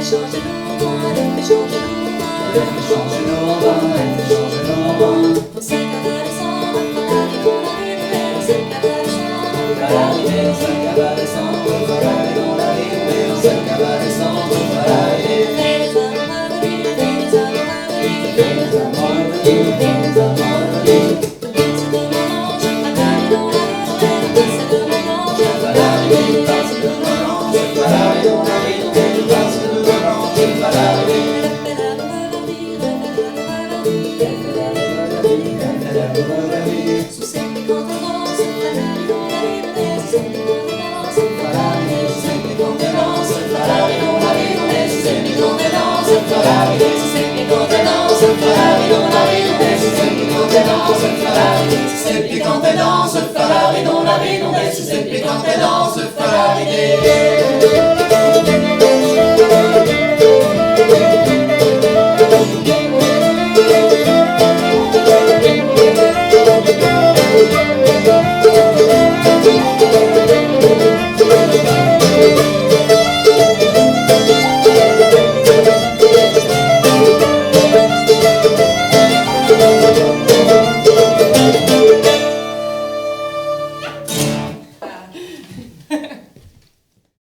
changer nos mains, elle fait changer nos mains, elle fait changer nos mains, elle fait changer nos mains. On sait qu'elle va descendre, on va l'arriver, on arrive, on sait qu'elle va descendre, on va l'arriver, on sait qu'elle va descendre, on va l'arriver, on arrive, on sait qu'elle va descendre, on va l'arriver. Les hommes revenus, les hommes revenus, les hommes revenus, les hommes revenus. C'est de mon ange, on va l'arriver, on arrive, c'est de mon ange, on va l'arriver, c'est de mon ange, on va l'arriver, on arrive, c'est de mon ange, on va l'arriver. Sous ses piquantes danses, on va l'arriver, on arrive, sous ses piquantes danses, on va l'arriver, sous ses piquantes danses, on va l'arriver, on arrive, sous ses piquantes danses, on va l'arriver, sous ses piquantes danses, on va l'arriver, on arrive, sous ses piquantes danses, on va l'arriver, sous ses piquantes danses, on va l'arriver, on arrive, sous ses piquantes danses, on va l'arriver.